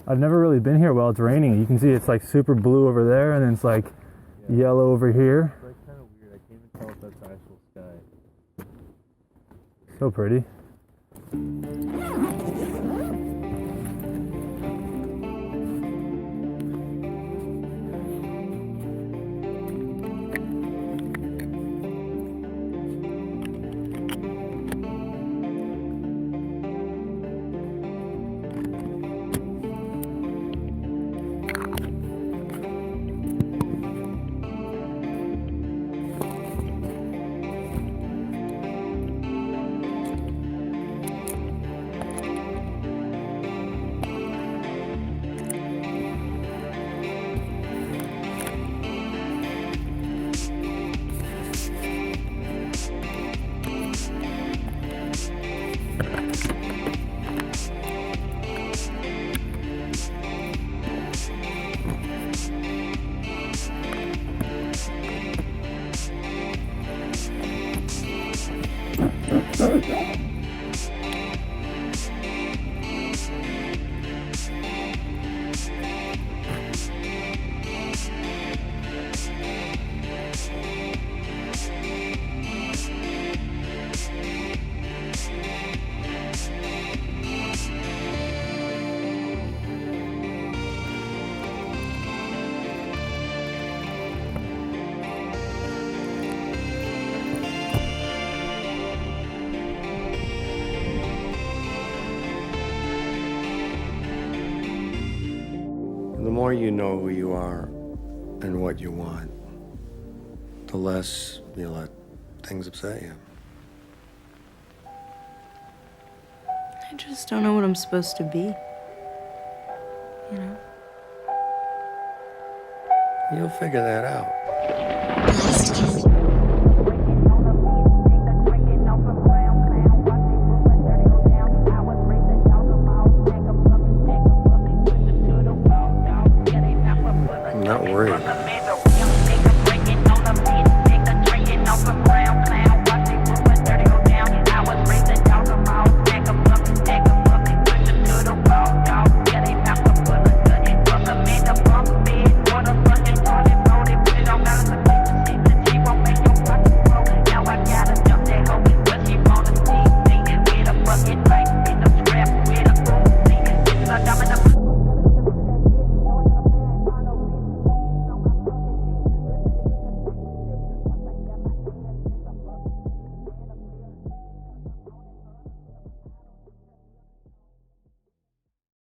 I've never really been here while it's raining. You can see it's like super blue over there, and then it's like yellow over here. It's like kind of weird. I can't even tell if that's actual sky. So pretty. The more you know who you are and what you want, the less you let things upset you. I just don't know what I'm supposed to be. You know? You'll figure that out. I'm not worried about